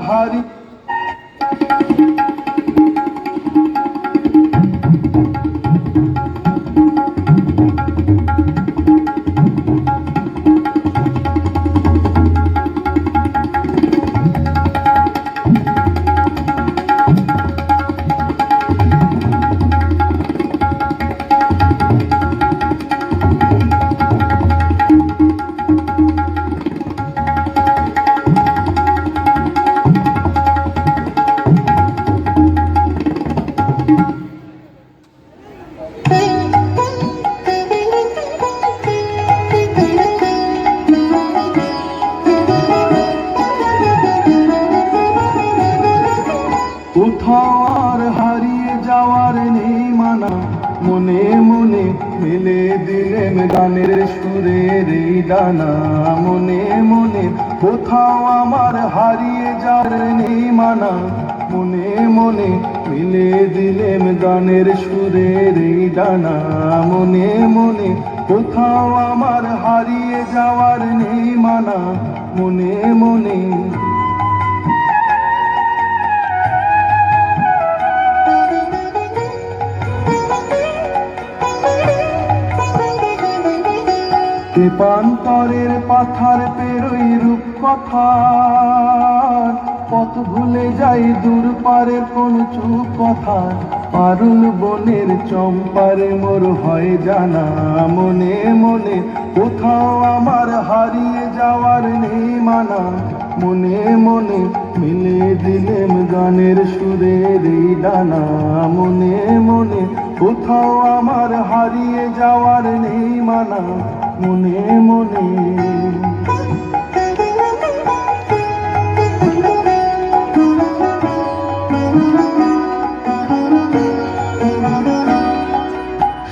হারি কোথাও আর হারিয়ে যাওয়ার নেই মানা, মনে মনে মেলে দিলেন গানের সুরের এই ডানা। মনে মনে কোথাও আমার হারিয়ে যাওয়ার নেই মানা, মনে মনে মিলে দিলেন গানের সুরের এই ডানা। মনে মনে কোথাও আমার হারিয়ে যাওয়ার নেই মানা, মনে মনে। তেপান্তরের পাথার পেরোই রূপ কথা, পথ ভুলে যাই দূর পারের কোন চুপ কথা। পারুল বনের চম্পারে মোর হয় জানা, মনে মনে কোথাও আমার হারিয়ে যাওয়ার নেই মানা। মনে মনে মিলে দিলেম গানের সুরের এই ডানা। মনে মনে কোথাও আমার হারিয়ে যাওয়ার নেই মানা, মনে মনে।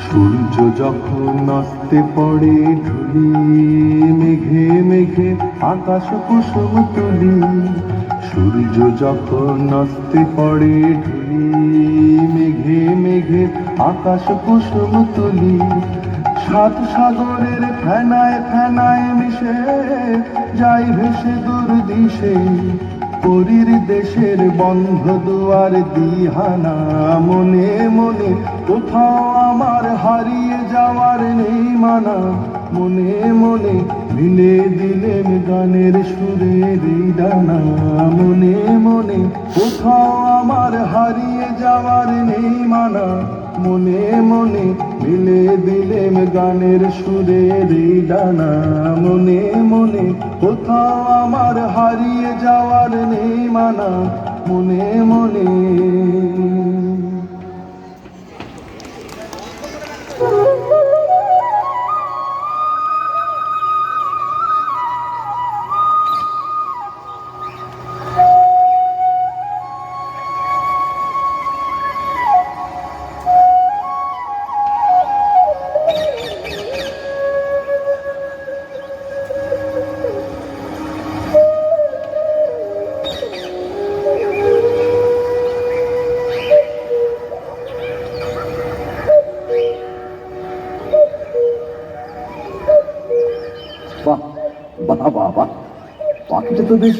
সূর্য যখন অস্তে পড়ে ঢুলি, মেঘে মেঘে আকাশ কুসুম তুলি। সূর্য যখন অস্তে পড়ে ঢুলি, মেঘে মেঘে আকাশ কুসুম তুলি। সাত সাগরের ফেনায় ফেনায় মিশে যাই ভেসে দূর দিশে, পরীর দেশের বন্ধ দুয়ার দিহানা। মনে মনে কোথাও আমার হারিয়ে যাওয়ার নেই মানা, মনে মনে মিলে দিলেন গানের সুরের এই ডানা। মনে মনে কোথাও আমার হারিয়ে যাওয়ার নেই মানা, মনে মনে মিলে দিলেন গানের সুরের এই ডানা। মনে মনে কোথাও আমার হারিয়ে যাওয়ার নেই মানা, মনে মনে। বাহ বাহ বাহ বাহ, পাখিটা তো বেশ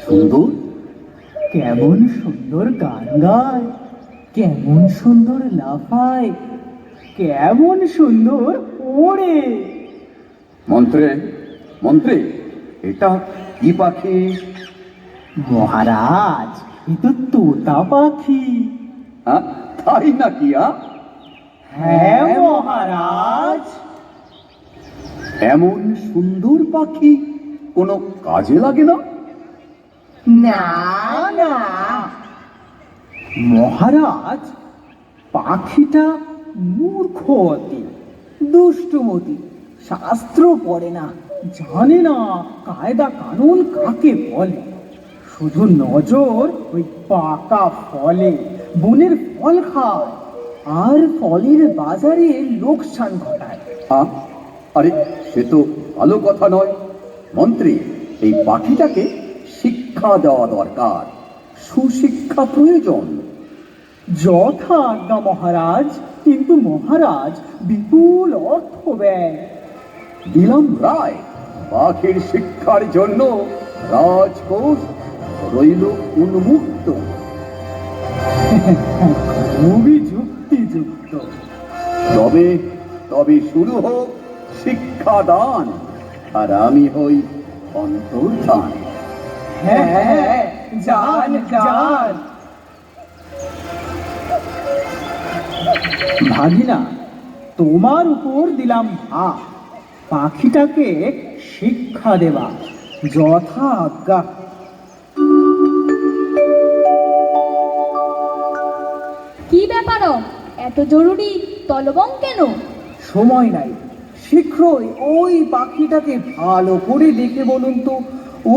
সুন্দর। কেমন সুন্দর গান গায়, কেমন সুন্দর লাফায়, কেমন সুন্দর ওড়ে। মন্ত্রে মন্ত্রী, এটা কি পাখি? মহারাজ, এ তো তোতা পাখি। হ্যাঁ, তাই নাকি? হ্যাঁ মহারাজ। এমন সুন্দর পাখি কোনো কাজে লাগে না? না না মহারাজ, পাখিটা মূর্খ অতি, দুষ্টমতি, শাস্ত্র পড়ে না, জানে না কায়দা কানুন কাকে বলে। শুধু নজর ওই পাকা ফলে, বনের ফল খায় আর ফলের বাজারে লোকসান ঘটায়। আরে, সে তো ভালো কথা নয়। মন্ত্রী, এই পাখিটাকে শিক্ষা দেওয়া দরকার, সুশিক্ষা প্রয়োজন। যথা আজ্ঞা মহারাজ, কিন্তু মহারাজ বিপুল অর্থ ব্যয়। দিলাম রায়, পাখির শিক্ষার জন্য রাজকোষ রইল উন্মুক্ত। খুবই যুক্তিযুক্ত। তবে তবে শুরু হোক শিক্ষাদান, আর আমি হই অন্তর্ধান। হ্যাঁ, যান যান। ভাগিনা, তোমার উপর দিলাম ভার, পাখিটাকে শিক্ষা দেবা, যথা আজ্ঞা। কি ব্যাপার, এত জরুরি তলবং কেন? সময় নাই, শীঘ্রই ওই পাখিটাকে ভালো করে দেখে বলুন তো,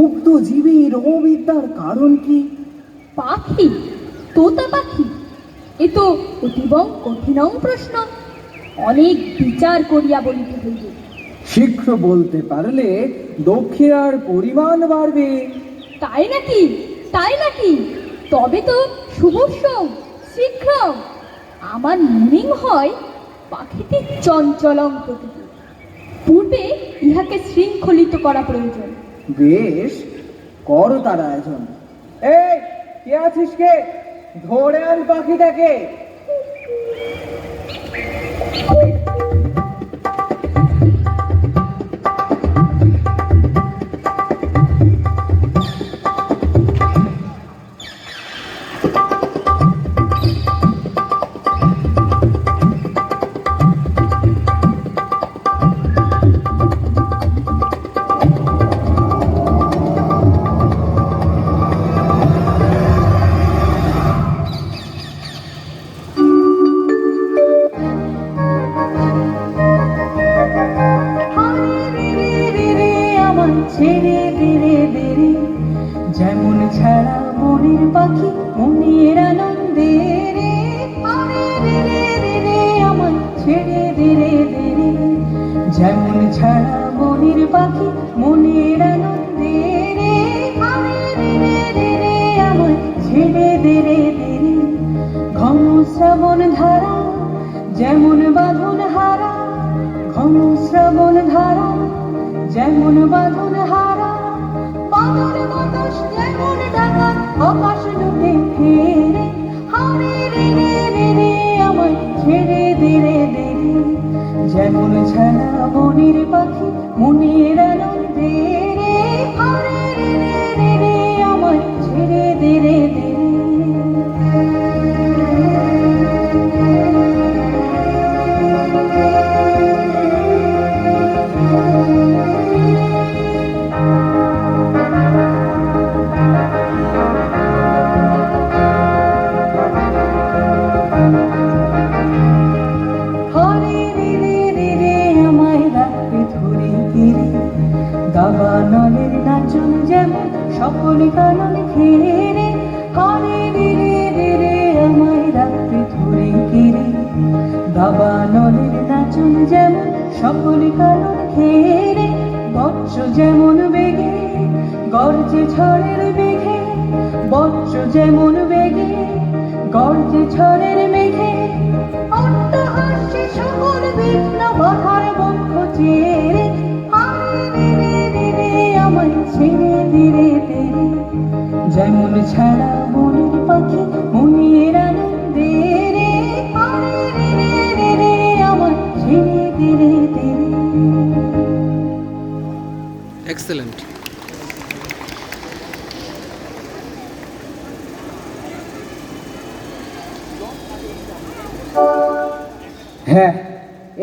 উক্ত জীবের অবিদ্যার কারণ কি? পাখি? তোতা পাখি? এ তো অতিবং কঠিনং প্রশ্ন, অনেক বিচার করিয়া বলিতে হইবে। শীঘ্র বলতে পারলে দক্ষিণার পরিমাণ বাড়বে। তাই নাকি? তাই নাকি? তবে তো শুভস্য, শীঘ্র। আমার মনে হয় পাখিটি চঞ্চলং প্রকৃতি, পূর্বে ইহাকে শৃঙ্খলিত করা প্রয়োজন। বেশ, করো তার আয়োজন। এই, কে আছিস কে? ধরে আন পাখিটাকে। যেমন ছাড়া মনের পাখি মনের আনন্দে রে, আরে রে রে রে রে আমার ছেড়ে দে রে দে রে। যেমন ছাড়া মনের পাখি মনের আনন্দে রে, আরে রে রে রে রে আমার ছেড়ে দে রে দে রে। ঘন শ্রাবণ ধারা যেমন বাঁধন হারা, ঘন শ্রাবণ ধারা যেমন বাঁধন হারা, বাঁধন বাতাস যেমন ঢাকা আকাশ ডুবে ফেরে, হারে রে রে রে রে আমায় ছেড়ে দে রে দে রে। যেমন ছাড়া মনের পাখি মনের আনন্দে রে, হারে রে রে রে রে আমায় ছেড়ে দে রে দে রে। দাবানলের নাচন যেমন সকলে কানন ঘেরে, হরে রে রে রে রে আমায় রাখতে ধরে ঘিরে। দাবানলের নাচন যেমন সকলে কানন ঘেরে, বৎস যেমন বেগে গর্জে ঝড়ের মেঘে, বৎস যেমন বেগে গর্জে ঝড়ের মেঘে। অট্টহাস্যে সকল বিঘ্ন বাধার বক্ষ চেরে, ছেড়ে ধীরে ধীরে। যেমন ছাড়া মনের পাখি মনের আনন্দে রে, আরে রে রে রে রে আমার ছেড়ে ধীরে ধীরে। এক্সেলেন্ট। হ্যাঁ,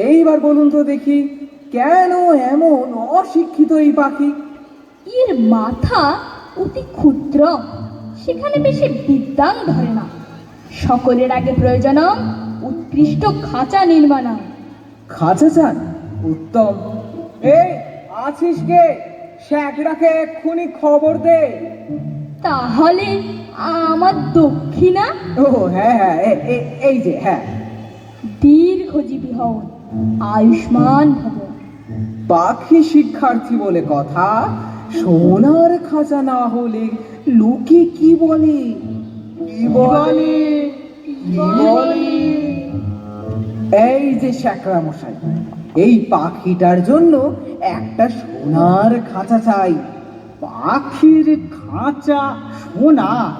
এইবার বলুন তো দেখি, কেন এমন অশিক্ষিত এই পাখি? এর মাথা অতি ক্ষুদ্র, সেখানে বেশি বিদ্যাং ধরে না। সকলের আগে প্রয়োজন উৎকৃষ্ট খাঁচা নির্মাণ। খাঁচা চান? উত্তম। এই, আছিস কে? শ্যাকরাকে এক্ষুনি খবর দে। তাহলে আমার দক্ষিণা? ও হ্যাঁ হ্যাঁ, এই যে, হ্যাঁ। দীর্ঘজীবী হও, আয়ুষ্মান ভব। পাখি শিক্ষার্থী বলে কথা, সোনার খাঁচা না হলে লোকে কি বলে? কি বলে? কি বলে? এই যে শ্যাকরা মশাই, এই পাখিটার জন্য একটা সোনার খাঁচা চাই। পাখির খাঁচা সোনার।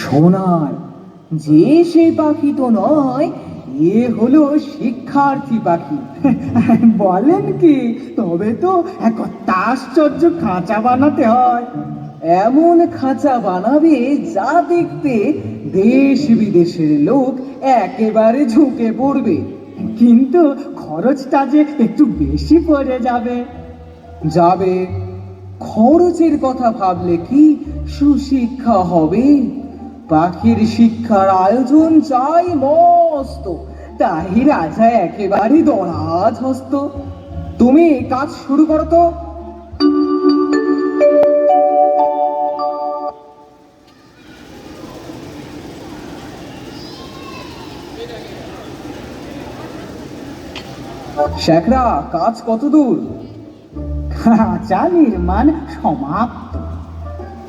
সোনার যে সে পাখি তো নয়, এ হলো শিক্ষার্থী পাখি। বলেন কি? তবে তো এক আশ্চর্য খাঁচা বানাতে হয়। এমন খাঁচা বানাবে যা দেখতে দেশ বিদেশের লোক একেবারে ঝুঁকে পড়বে, কিন্তু খরচটা যে একটু বেশি পড়ে যাবে। যাবে, খরচের কথা ভাবলে কি সুশিক্ষা হবে? পাখির শিক্ষার আয়োজন চাই মস্ত, তাই রাজা একেবারে দরাজ হস্ত। তুমি কাজ শুরু করো তো। শেখরা, কাজ কত দূর? খাঁচা নির্মাণ সমাপ্ত।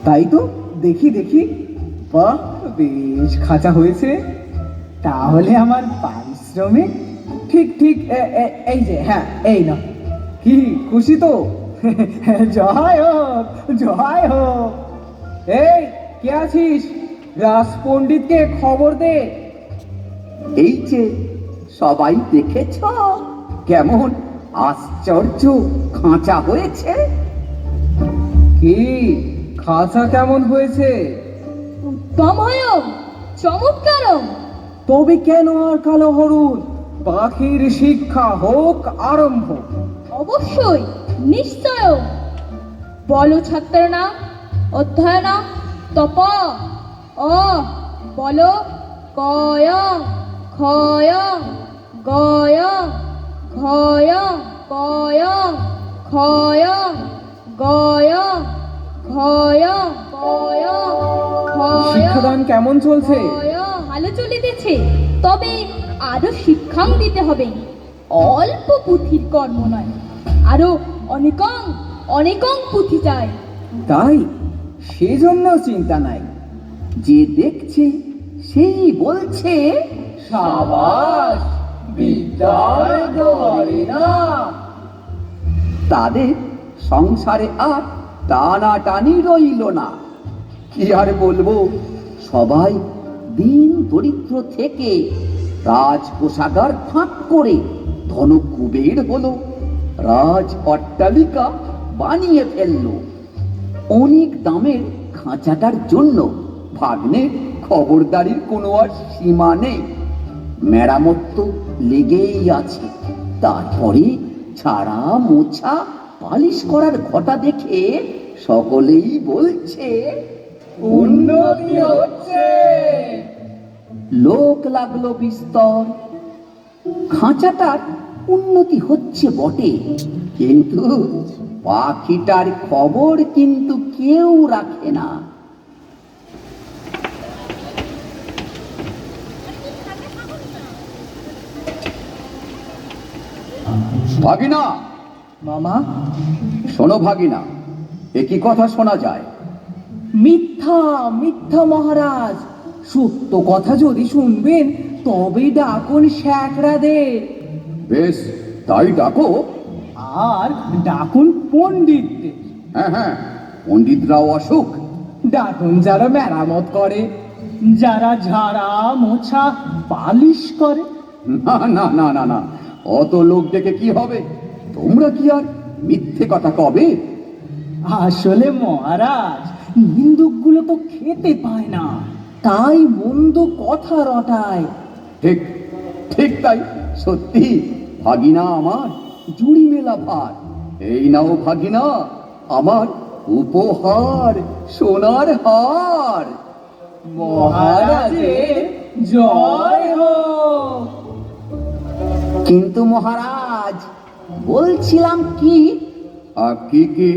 তাই তো, দেখি দেখি। বাহ, বেশ খাঁচা হয়েছে। তাহলে আমার পারিশ্রমিক? ঠিক ঠিক, এই যে, হ্যাঁ এই না। কি খুশি তো? জয় হোক, জয় হোক। এই, কে আছিস? রাজ পণ্ডিতকে খবর দে। এই যে সবাই দেখেছ কেমন আশ্চর্য খাঁচা হয়েছে? কি খাঁচা কেমন হয়েছে? উত্তম হয়ম, চমৎকারম। তবে কেন আর কালো হরুদ? পাখির শিক্ষা হোক আরম্ভ। অবশ্যই, নিশ্চয়। বলো ছাত্র নাম, অধ্যয়ন, তপ, অ, বলো কয়ং, ক্ষয়ং, গয়ং, ঘয়ং, কয়ং, ক্ষয়ং, গয়ং, ঘয়ং, কয়ং, ক্ষয়ং। শিক্ষাদান কেমন চলছে? ভালো চলিতেছে, তবে আরো শিক্ষাং দিতে হবে। অল্প পুঁথির কর্ম নয়, আরো অনেকং অনেকং পুঁথি চাই। তাই সেজন্য চিন্তা নাই। যে দেখছে সেই বলছে সাবাস, বিদ্যার গড়ে না। তাদের সংসারে আর টানাটানি রইল না। কি আর বলবো, সবাই দিন দরিদ্র থেকে রাজকোষাগার ফাঁক করে ধন কুবের হলো, রাজ অট্টালিকা বানিয়ে ফেললো। অনেক দামের খাঁচাটার জন্য ভাগ্নের খবরদারির কোনো আর সীমা নেই। মেরামত তো লেগেই আছে। তারপরে ছাড়া মোছা পালিশ করার ঘটা দেখে সকলেই বলছে উন্নতি হচ্ছে। লোক লাগলো বিস্তর। খাঁচাটার উন্নতি হচ্ছে বটে, কিন্তু পাখিটার খবর কিন্তু কেউ রাখে না। ভাগিনা, মামা, শোনো ভাগিনা, একই কথা শোনা যায়। মিথ্যা মিথ্যা মহারাজ। সত্য কথা যদি শুনবেন তবে ডাকুন শেখরাদের। বেশ, তাই ডাকো। আর ডাকুন পণ্ডিতদের। হ্যাঁ হ্যাঁ, পণ্ডিতরাও অসুখ। ডাকুন যারা মেরামত করে, যারা ঝাড়া মোছা পালিশ করে। না না না না না, অত লোক ডেকে কি হবে? তোমরা কি আর মিথ্যে কথা কবে? আসলে মহারাজ, হিন্দুগুলো তো খেতে পায় না, তাই মন্দ কথা রটায়। ঠিক ঠিক, তাই সত্যি। ভাগিনা আমার জুড়ি মেলা ভার। এই নাও ভাগিনা, আমার উপহার, সোনার হার। মহারাজের জয় হোক। কিন্তু মহারাজ, বলছিলাম কি, কি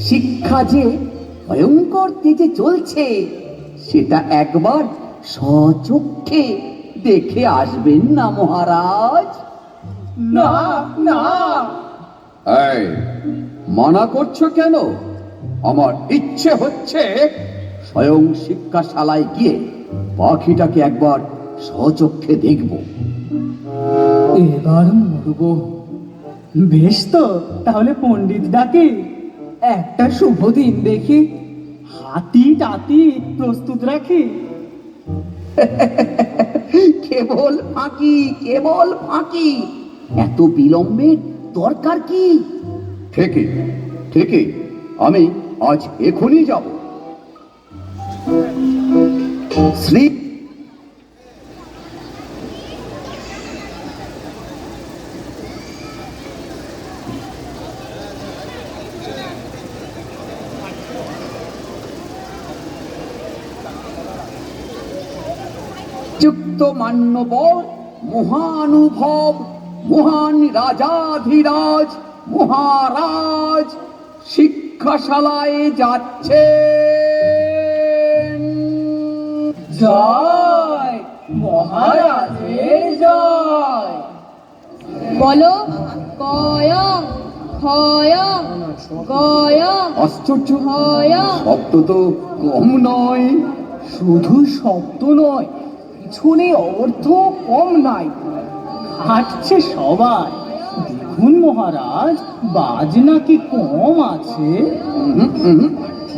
শিক্ষা যে ভয়ঙ্কর তেজে চলছে, সেটা একবার স্বচক্ষে দেখে আসবেন না মহারাজ? না না, এই, মানা করছো কেন? আমার ইচ্ছে হচ্ছে স্বয়ং শিক্ষাশালায় গিয়ে পাখিটাকে একবার স্বচক্ষে দেখব। এবার মরব। বেশ তো, তাহলে পণ্ডিত ডাকে। একটা শুভ দিন দেখি। হাতি টাতি প্রস্তুত রাখি। কেবল ফাঁকি, কেবল ফাঁকি। এত বিলম্বের দরকার কি? ঠিকই ঠিকই, আমি আজ এখনই যাব। শ্রী যুক্ত মান্যবর মহানুভব মহান রাজাধিরাজ মহারাজ শিক্ষাশালায় যাচ্ছে। জয় মহারাজের জয়। বলো কয়ং ক্ষয়ং গয়ং আশ্চর্য, ক্ষয়ং। শব্দ তো কম নয়। শুধু শব্দ নয়, পিছনে অর্থ কম নাই। হাঁটছে সবাই। দেখুন মহারাজ, বাজ নাকি কম আছে?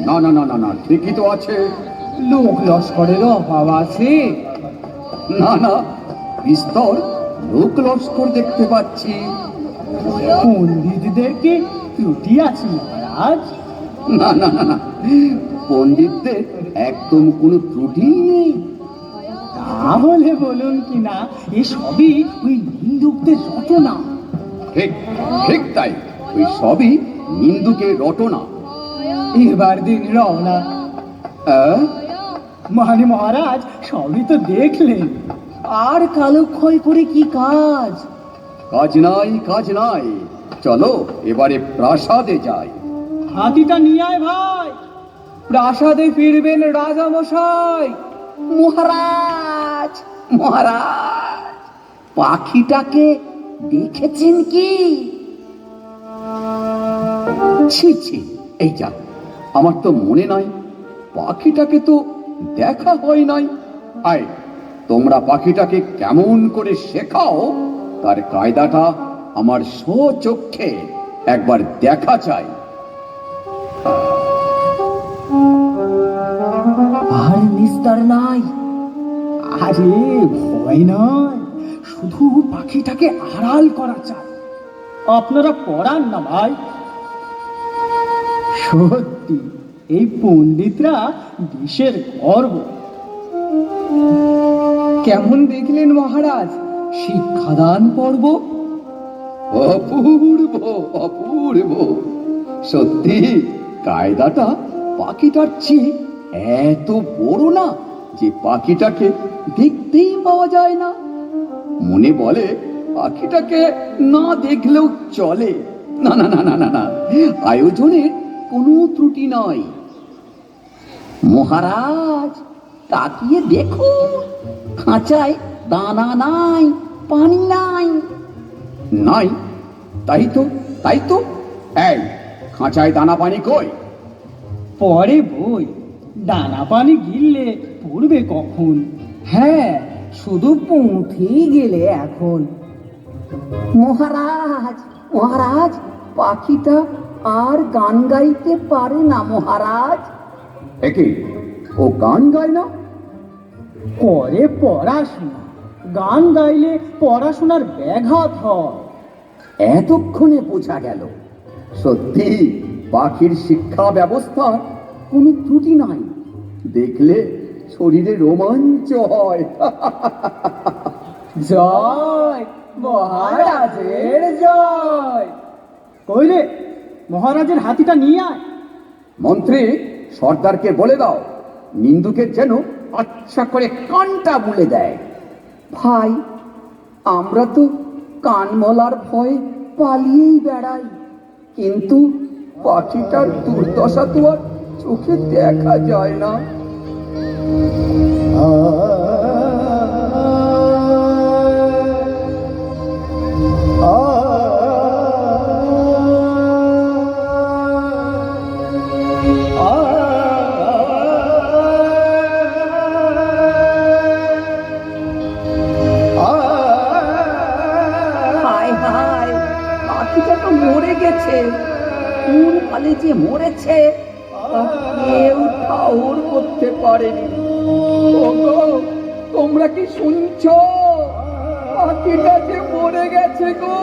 না না না না না, ঠিকই তো আছে। লোক লস্করের অভাব আছে? না না, বিস্তর লোক লস্কর দেখতে পাচ্ছি। পণ্ডিতদেরকে ত্রুটি আছে মহারাজ? না না না না, পণ্ডিতদের একদম কোনো ত্রুটি নেই। তাহলে বলুন কি না, এ সবই ওই নিন্দুকদের রচনা। ঠিক ঠিক তাই, ওই সবই নিন্দুকের রটনা। এবার দিন রওনা। আহ? মানে মহারাজ, সবই তো দেখলেন, আর কালক্ষয় করে কি কাজ? কাজ নাই, কাজ নাই। চলো এবারে প্রাসাদে যাই। হাতিটা নিয়ে আয় ভাই, প্রাসাদে ফিরবেন রাজা মশাই। মহারাজ মহারাজ, পাখিটাকে দেখেছেন কি? ছি ছি, এই যা, আমার তো মনে নাই, পাখিটাকে তো দেখা হয় নাই। আয়, তোমরা পাখিটাকে কেমন করে শেখাও তার কায়দাটা আমার স্বচক্ষে একবার দেখা চাই। আর নিস্তার নাই। আরে ভয় নয়, শুধু পাখিটাকে আড়াল করা চাই। আপনারা পড়ান না ভাই। সত্যি এই পণ্ডিতরা দেশের গর্ব। কেমন দেখলেন মহারাজ শিক্ষাদান পর্ব? অপূর্ব অপূর্ব, সত্যি কায়দাটা পাখিটার চেয়ে এত বড় না যে পাখিটাকে দেখতেই পাওয়া যায় না। মনে বলে পাখিটাকে না দেখলেও চলে। না না না না না না, আয়োজনের কোনো ত্রুটি নয়। মহারাজ তাকিয়ে দেখো, খাঁচায় দানা নাই, পানি নাই। নাই? তাই তো, তাই তো। এই খাঁচায় দানা পানি কই? পরে বই, দানা পানি গিললে পড়বে কখন? হ্যাঁ, শুধু পৌঁছেই গেলে এখন। মহারাজ মহারাজ, পাখিটা আর গান গাইতে পারে না মহারাজ। একে ও গান গায় না? করে পড়াশোনা, গান গাইলে পড়াশোনার ব্যাঘাত হয়। এতক্ষণে বোঝা গেল, সত্যি পাখির শিক্ষা ব্যবস্থার কোনো ত্রুটি নাই। দেখলে শরীরে রোমাঞ্চ হয়। জয় মহারাজের জয়। কইলে মহারাজের হাতিটা নিয়ে আয়। মন্ত্রী, সর্দারকে বলে দাও নিন্দুকের যেন আচ্ছা করে কানটা বলে দেয়। ভাই, আমরা তো কানমলার ভয়ে পালিয়েই বেড়াই, কিন্তু পাখিটার দুর্দশা তো আর চোখে দেখা যায় না। হায় হায়, পাখিটা তো মরে গেছে। কোন কালে যে মরেছে তা কেউ করতে পারেনি। ওগো, তোমরা কি শুনছো? পাখিটা যে মরে গেছে গো।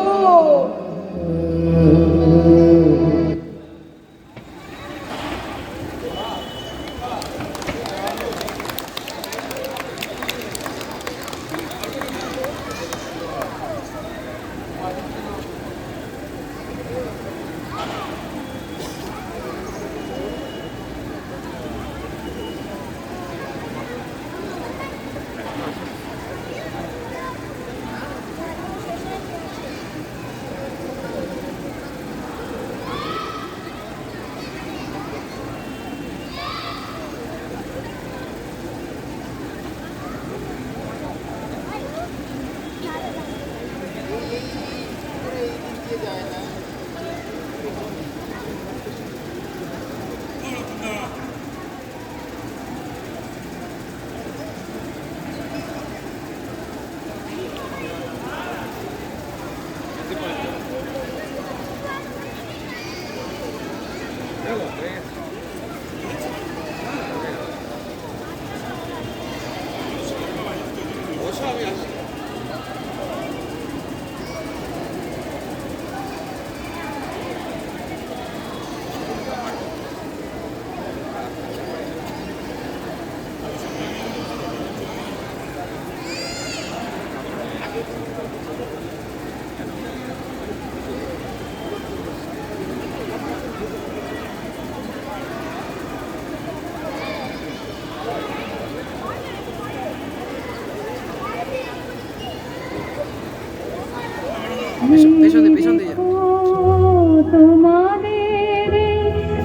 তোমাদের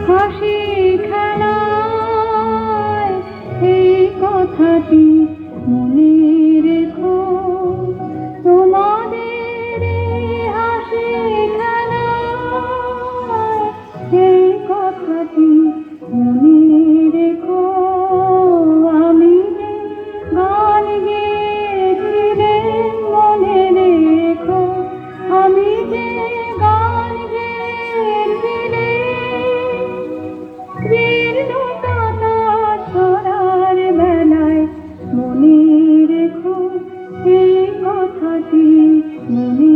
হাসি খেলায় এই কথাটি মনে রেখো। তোমাদের হাসি খেলায় এই কথাটি মনে রেখো। আমি যে গান গেয়েছিলেন মনে রেখো। আমি যে গান গেয়েছিলেন জীর্ণ কাটা ছড়ার বেলায় মনে রেখো এই কথাটি মনে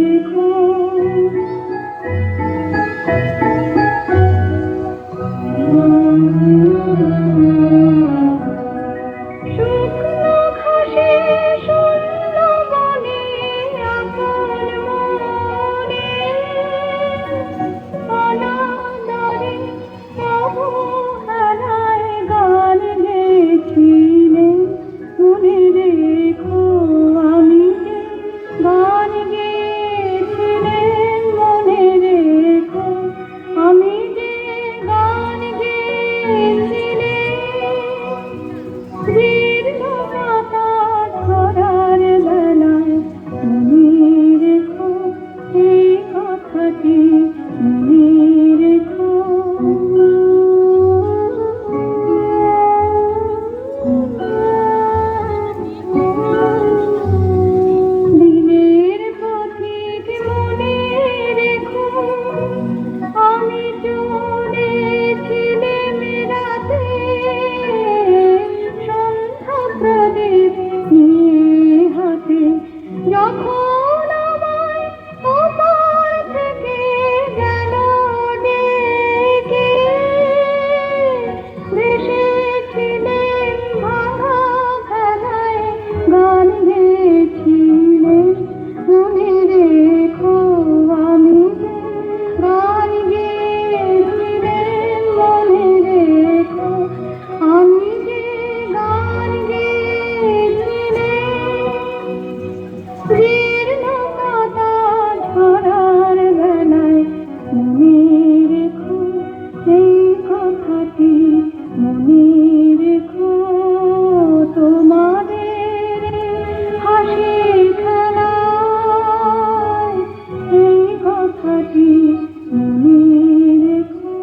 রেখো। শুকনো ঘাসে শূন্য বনে আপন মনে অনাদরে অবহেলায় গান গেয়েছিলেন মনে রেখো। আমি যে গান গেয়েছিলেন মনে রেখো। আমি যে গান গেয়েছিলেন জীর্ণ পাতা ছড়ার বেলায় মনে রেখো এই কথাটি মনে রেখো। দিনের পথিক মনে রেখো আমি চলেছিলাম রাতে সন্ধ্যা প্রদীপ নিয়ে হাতে। যখন আমায় ওপার থেকে গেল ডেকে ভেসেছিলেন ভাঙা ভেলায় গান গেয়েছিলেন মনে রেখো। আমি যে গান গেয়েছিলেন মনে রেখো। আমি যে গান গেয়েছিলেন জীর্ণ পাতা ঝরার বেলায় মনে রেখো এই কথাটি মনে রেখো। তোমাদের হাসি খেলায় এই কথাটি মনে রেখো।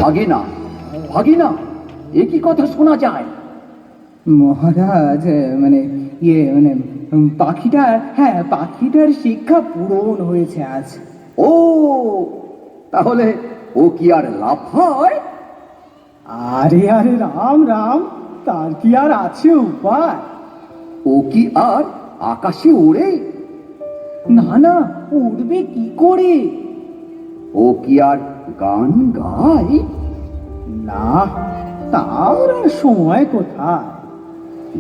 ভাগিনা, ভাগিনা, এ কি কথা শোনা যায়? মহারাজ মানে ইয়ে মানে পাখিটার শিক্ষা পূরণ হয়েছে আজ। ও তাহলে ও কি আর লাভ হয়? আরে আরে রাম রাম, তার কি আর আছে উপায়? ও কি আর আকাশে ওড়ে? না না, উঠবে কি করে? ও কি আর গান গায়? না, তার আর সময় কোথায়?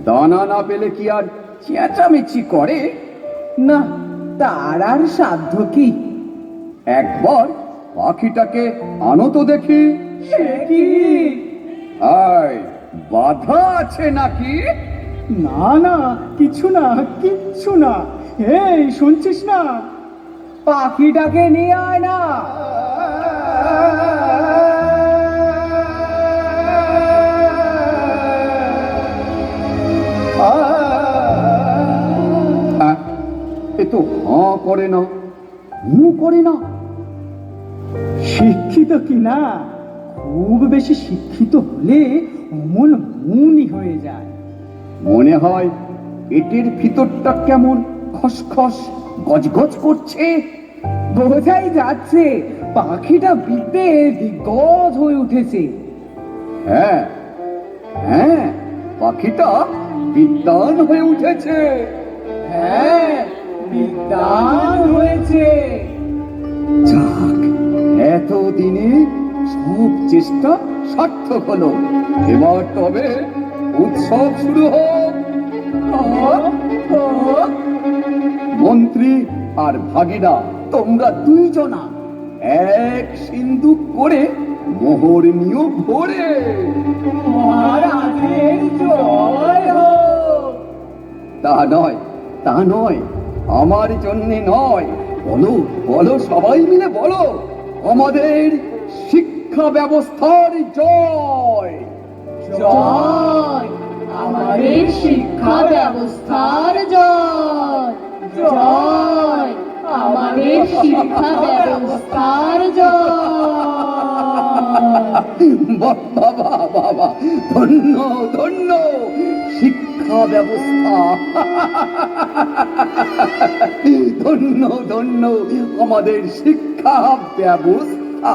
দানা না পেলে কি আর চেঁচামেচি করে? না, তার আর সাধ্য কি? একবার পাখিটাকে আনো তো দেখি। সে কি? আয়, বাধা আছে নাকি? না না, কিছু না, কিচ্ছু না। এই শুনছিস না, পাখিটাকে নিয়ে আয় না। আহ, এ তো হাঁ করে না, হুঁ করে না। শিক্ষিত কি না, খুব বেশি শিক্ষিত হলে অমন মনই হয়ে যায়। মনে হয় পেটের ভিতরটা কেমন খসখস গজগজ করছে। বোঝাই যাচ্ছে পাখিটা বিদ্যে দিগ্গজ হয়ে উঠেছে। হ্যাঁ হ্যাঁ, পাখিটা বিদ্বান হয়ে উঠেছে। হ্যাঁ, বিদ্বান হয়েছে। যাক, এতদিনে সব চেষ্টা সার্থক হলো। এবার তবে উৎসব শুরু হোক। মন্ত্রী আর ভাগিনা, তোমরা দুইজনা এক সিন্দুক করে মোহর নিও ভরে। মহারাজের জয় হোক। তা নয়, তা নয়, আমার জন্যে নয়। বলো বলো, সবাই মিলে বলো, আমাদের শিক্ষা ব্যবস্থার জয়। জয়, আমাদের শিক্ষা ব্যবস্থার জয়। জয়, আমাদের শিক্ষা ব্যবস্থার জয়। বাবা বাবা, ধন্য ধন্য শিক্ষা ব্যবস্থা। ধন্য ধন্য আমাদের শিক্ষা ব্যবস্থা।